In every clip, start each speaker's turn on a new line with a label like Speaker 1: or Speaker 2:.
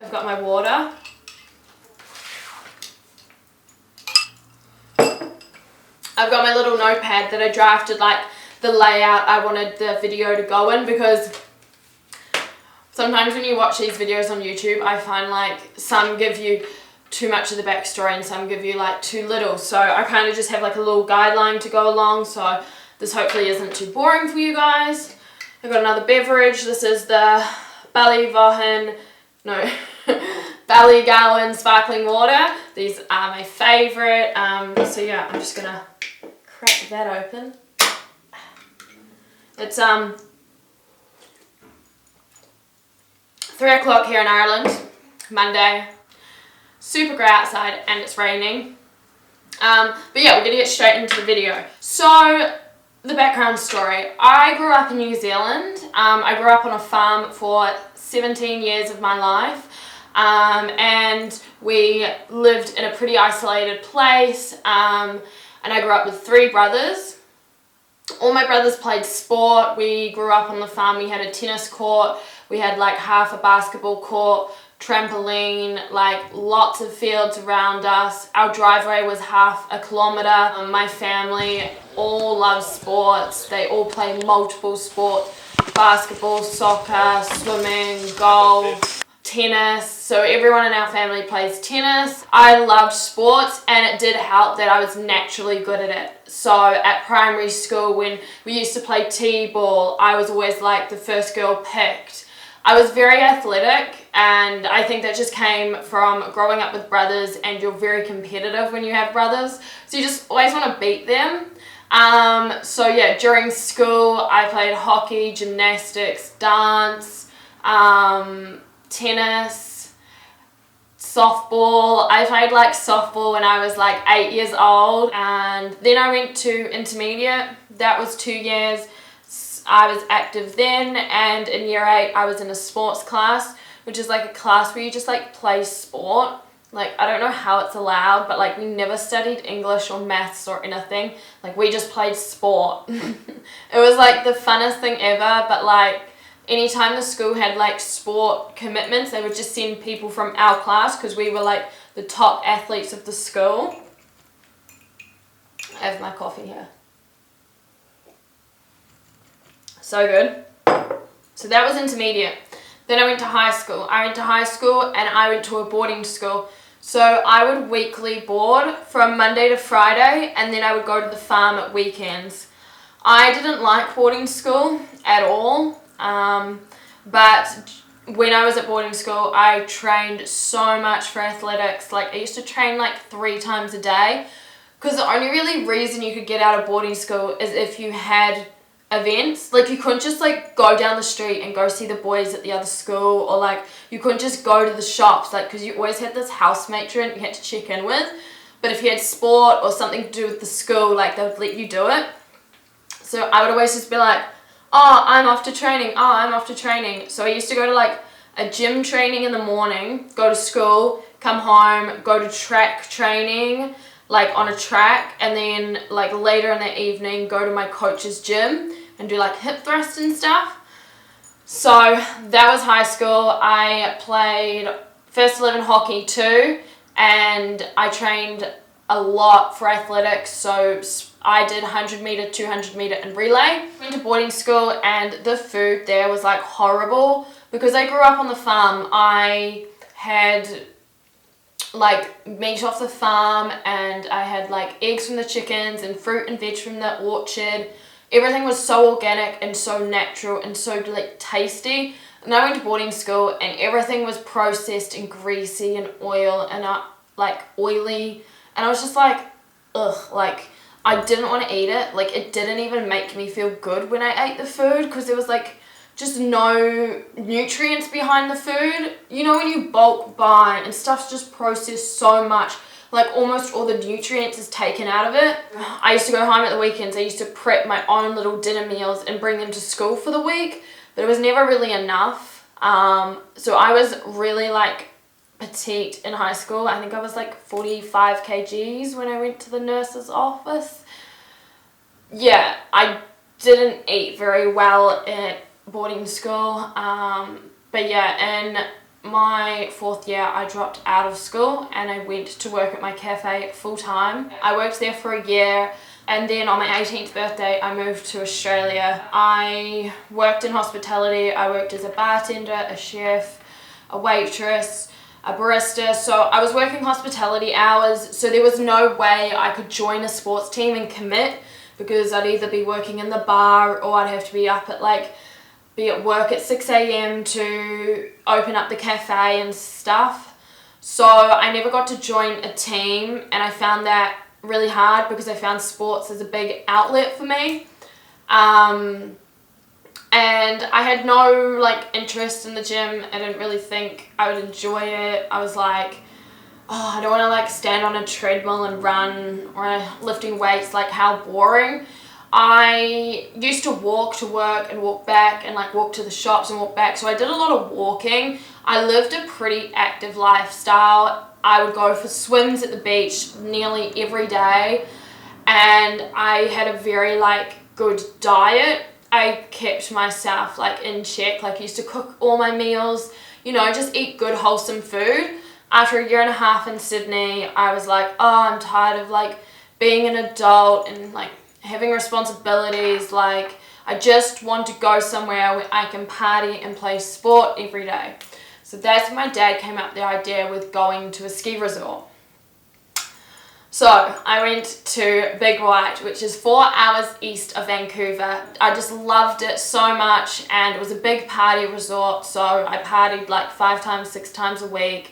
Speaker 1: I've got my water. I've got my little notepad that I drafted like the layout I wanted the video to go in, because sometimes when you watch these videos on YouTube, I find like some give you too much of the backstory and some give you like too little. So I kind of just have like a little guideline to go along, so this hopefully isn't too boring for you guys. I've got another beverage. This is the Ballygowan sparkling water. These are my favourite. So yeah, I'm just gonna crack that open. It's 3 o'clock here in Ireland, Monday. Super grey outside and it's raining. But yeah, we're gonna get straight into the video. So the background story. I grew up in New Zealand. I grew up on a farm for 17 years of my life. And we lived in a pretty isolated place. And I grew up with 3 brothers. All my brothers played sport. We grew up on the farm. We had a tennis court. We had like half a basketball court, trampoline, like lots of fields around us. Our driveway was half a kilometre. My family all love sports. They all play multiple sports: basketball, soccer, swimming, golf, tennis. So everyone in our family plays tennis. I loved sports, and it did help that I was naturally good at it. So at primary school, when we used to play t-ball, I was always like the first girl picked. I was very athletic, and I think that just came from growing up with brothers, and you're very competitive when you have brothers, so you just always want to beat them. So yeah, during school I played hockey, gymnastics, dance, tennis, softball. I played like softball when I was like 8 years old, and then I went to intermediate. That was 2 years. I was active then, and in year 8 I was in a sports class, which is like a class where you just like play sport. Like, I don't know how it's allowed, but like we never studied English or maths or anything. Like, we just played sport. It was like the funnest thing ever, but like anytime the school had like sport commitments, they would just send people from our class because we were like the top athletes of the school. I have my coffee here. So good. So that was intermediate. Then I went to high school. And I went to a boarding school. So I would weekly board from Monday to Friday, and then I would go to the farm at weekends. I didn't like boarding school at all, but when I was at boarding school, I trained so much for athletics. Like, I used to train like 3 times a day, because the only really reason you could get out of boarding school is if you had events. Like, you couldn't just like go down the street and go see the boys at the other school, or like you couldn't just go to the shops, like, because you always had this house matron you had to check in with. But if you had sport or something to do with the school, like, they would let you do it. So I would always just be like, oh, I'm off to training. So I used to go to like a gym training in the morning, go to school, come home, go to track training, like on a track, and then like later in the evening go to my coach's gym and do like hip thrusts and stuff. So that was high school. I played first 11 hockey too, and I trained a lot for athletics. So I did 100 meter, 200 meter and relay. Went to boarding school, and the food there was like horrible, because I grew up on the farm. I had like meat off the farm, and I had like eggs from the chickens and fruit and veg from the orchard. Everything was so organic and so natural and so like tasty. And I went to boarding school, and everything was processed and greasy and oil and like oily, and I was just like, ugh, like I didn't want to eat it. Like, it didn't even make me feel good when I ate the food, because there was like just no nutrients behind the food. You know, when you bulk buy and stuff's just processed so much, like almost all the nutrients is taken out of it. I used to go home at the weekends. I used to prep my own little dinner meals and bring them to school for the week, but it was never really enough. So I was really like petite in high school. I think I was like 45 kgs when I went to the nurse's office. Yeah, I didn't eat very well at boarding school. But yeah, in my 4th year, I dropped out of school and I went to work at my cafe full time. I worked there for a year, and then on my 18th birthday, I moved to Australia. I worked in hospitality. I worked as a bartender, a chef, a waitress, a barista. So I was working hospitality hours, so there was no way I could join a sports team and commit, because I'd either be working in the bar or I'd have to be up at be at work at 6 a.m. to open up the cafe and stuff. So I never got to join a team, and I found that really hard because I found sports as a big outlet for me. And I had no interest in the gym. I didn't really think I would enjoy it. I was like, oh, I don't want to stand on a treadmill and run, or lifting weights, how boring. I used to walk to work and walk back, and walk to the shops and walk back. So I did a lot of walking. I lived a pretty active lifestyle. I would go for swims at the beach nearly every day, and I had a very good diet. I kept myself in check. I used to cook all my meals, just eat good wholesome food. After a year and a half in Sydney, I was like, oh, I'm tired of being an adult and having responsibilities. I just want to go somewhere where I can party and play sport every day. So that's when my dad came up with the idea with going to a ski resort. So I went to Big White, which is 4 hours east of Vancouver. I just loved it so much, and it was a big party resort. So I partied 5 times, 6 times a week.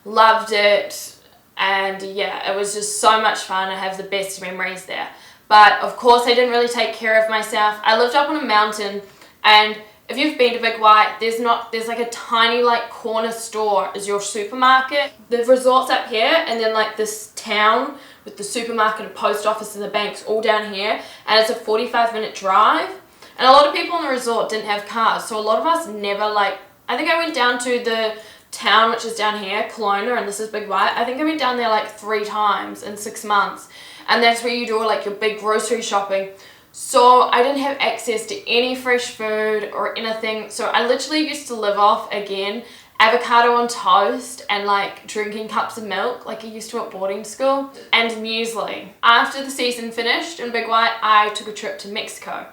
Speaker 1: Loved it, and yeah, it was just so much fun. I have the best memories there. But of course, I didn't really take care of myself. I lived up on a mountain, and if you've been to Big White, there's a tiny corner store is your supermarket. The resort's up here, and then this town with the supermarket and post office and the banks all down here, and it's a 45-minute drive. And a lot of people in the resort didn't have cars, so a lot of us never I think I went down to the town, which is down here, Kelowna, and this is Big White. I think I went down there 3 times in 6 months, and that's where you do your big grocery shopping. So I didn't have access to any fresh food or anything, so I literally used to live off, again, avocado on toast and drinking cups of milk I used to at boarding school, and muesli. After the season finished in Big White, I took a trip to Mexico.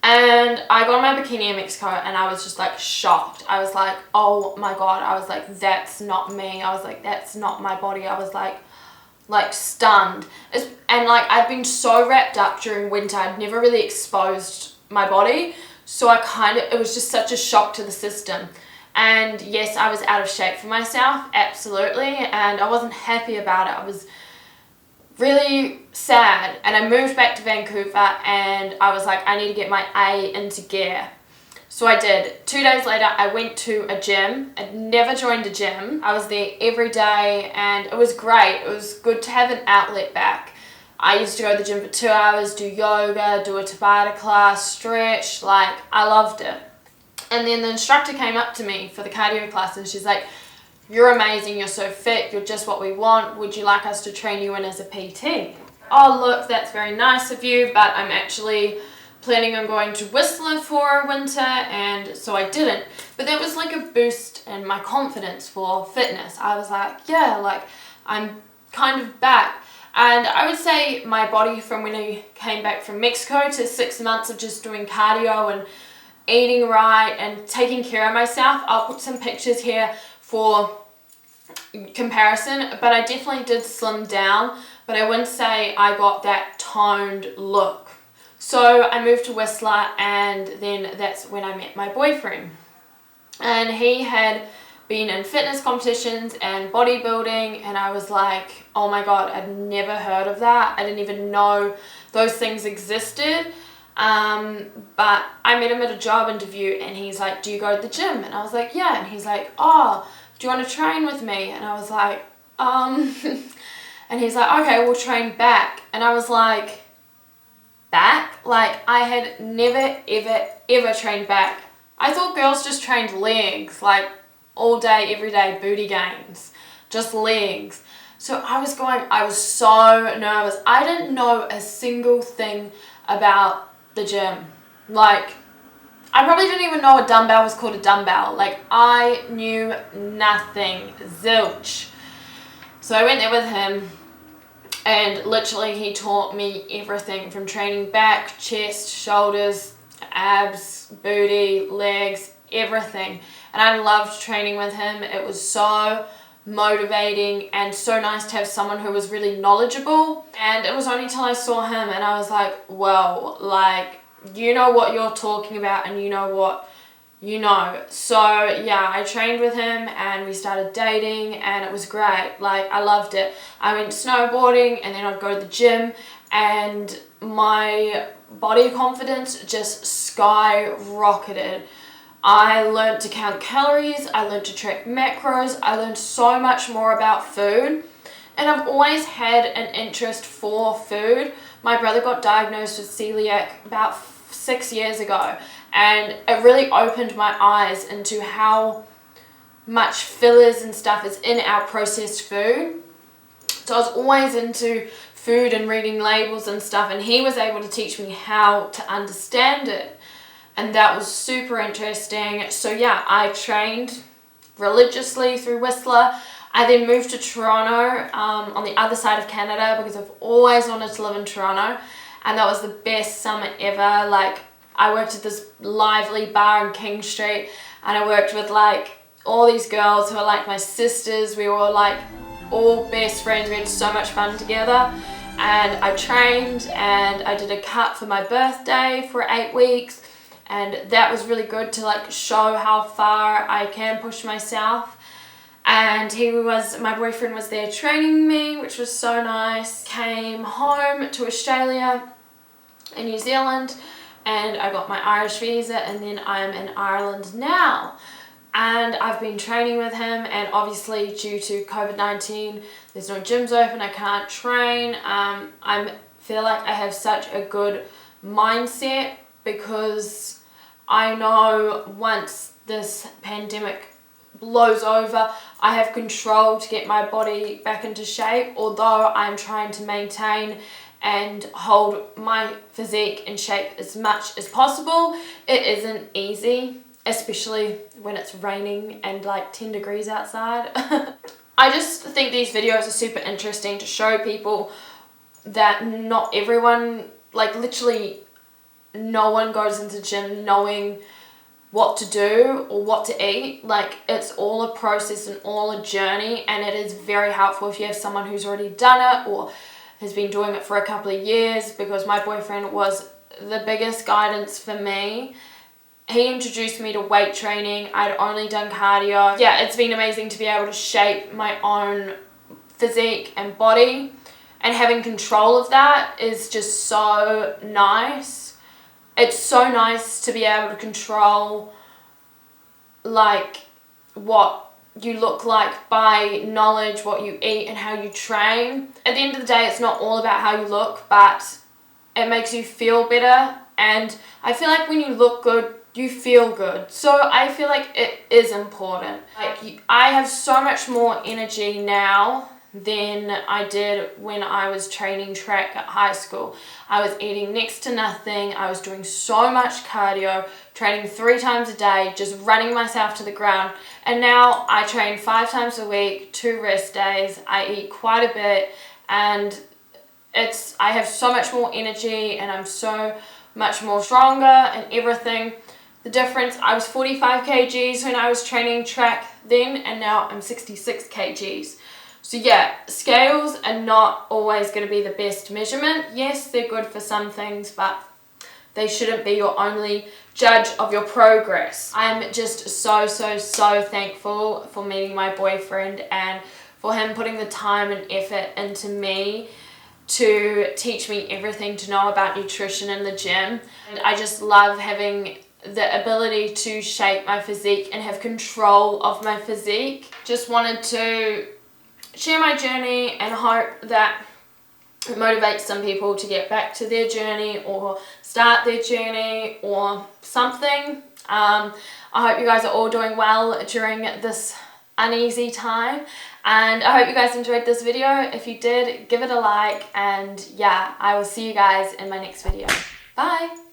Speaker 1: And I got my bikini in Mexico, and I was just shocked. I was like, oh my God. I was like, that's not me. I was like, that's not my body. I was stunned. And I'd been so wrapped up during winter. I'd never really exposed my body. So it was just such a shock to the system. And yes, I was out of shape for myself, absolutely. And I wasn't happy about it. I was really sad, and I moved back to Vancouver, and I was like, I need to get my A into gear. So I did. 2 days later, I went to a gym. I'd never joined a gym. I was there every day, and it was great. It was good to have an outlet back. I used to go to the gym for 2 hours, do yoga, do a Tabata class, stretch. I loved it. And then the instructor came up to me for the cardio class, and she's like, you're amazing, you're so fit, you're just what we want. Would you like us to train you in as a PT? Oh, look, that's very nice of you, but I'm actually planning on going to Whistler for winter, and so I didn't. But that was a boost in my confidence for fitness. I was like, yeah, I'm kind of back. And I would say my body from when I came back from Mexico to 6 months of just doing cardio and eating right and taking care of myself. I'll put some pictures here for comparison, but I definitely did slim down, but I wouldn't say I got that toned look. So I moved to Whistler, and then that's when I met my boyfriend. And he had been in fitness competitions and bodybuilding, and I was like, oh my God, I'd never heard of that. I didn't even know those things existed. But I met him at a job interview, and he's like, do you go to the gym? And I was like, yeah. And he's like, oh, do you want to train with me? And I was like, and he's like, okay, we'll train back. And I was like, back? I had never, ever trained back. I thought girls just trained legs, all day, every day, booty gains, just legs. So I was so nervous. I didn't know a single thing about the gym. I probably didn't even know a dumbbell was called a dumbbell. Like, I knew nothing. Zilch. So I went there with him, and literally he taught me everything from training back, chest, shoulders, abs, booty, legs, everything. And I loved training with him. It was so motivating and so nice to have someone who was really knowledgeable. And it was only till I saw him and I was like, whoa, like, you know what you're talking about and you know what you know. So yeah, I trained with him and we started dating and it was great. Like, I loved it. I went snowboarding and then I'd go to the gym and my body confidence just skyrocketed. I learned to count calories, I learned to track macros, I learned so much more about food, and I've always had an interest for food. My brother got diagnosed with celiac about 6 years ago, and it really opened my eyes into how much fillers and stuff is in our processed food. So I was always into food and reading labels and stuff, and he was able to teach me how to understand it. And that was super interesting. So yeah, I trained religiously through Whistler. I then moved to Toronto, on the other side of Canada, because I've always wanted to live in Toronto. And that was the best summer ever. Like, I worked at this lively bar in King Street, and I worked with like all these girls who are like my sisters. We were like all best friends. We had so much fun together. And I trained and I did a cut for my birthday for 8 weeks. And that was really good to like show how far I can push myself. And my boyfriend was there training me, which was so nice. Came home to Australia and New Zealand, and I got my Irish visa, and then I'm in Ireland now. And I've been training with him, and obviously due to COVID-19, there's no gyms open, I can't train. I feel like I have such a good mindset because I know once this pandemic blows over, I have control to get my body back into shape. Although I'm trying to maintain and hold my physique in shape as much as possible, it isn't easy, especially when it's raining and like 10 degrees outside. I just think these videos are super interesting to show people that not everyone, like literally no one goes into gym knowing what to do or what to eat. Like, it's all a process and all a journey, and it is very helpful if you have someone who's already done it or has been doing it for a couple of years, because my boyfriend was the biggest guidance for me. He introduced me to weight training. I'd only done cardio. Yeah, it's been amazing to be able to shape my own physique and body, and having control of that is just so nice. It's so nice to be able to control like what you look like by knowledge, what you eat and how you train. At the end of the day, it's not all about how you look, but it makes you feel better. And I feel like when you look good, you feel good. So I feel like it is important. Like, I have so much more energy now than I did when I was training track at high school. I was eating next to nothing. I was doing so much cardio, training 3 times a day, just running myself to the ground. And now I train 5 times a week, 2 rest days. I eat quite a bit, and I have so much more energy, and I'm so much more stronger and everything. The difference, I was 45 kgs when I was training track then, and now I'm 66 kgs. So yeah, scales are not always going to be the best measurement. Yes, they're good for some things, but they shouldn't be your only judge of your progress. I'm just so thankful for meeting my boyfriend and for him putting the time and effort into me to teach me everything to know about nutrition in the gym. And I just love having the ability to shape my physique and have control of my physique. Just wanted to share my journey and hope that it motivates some people to get back to their journey or start their journey or something. I hope you guys are all doing well during this uneasy time, and I hope you guys enjoyed this video. If you did, give it a like, and yeah, I will see you guys in my next video. Bye!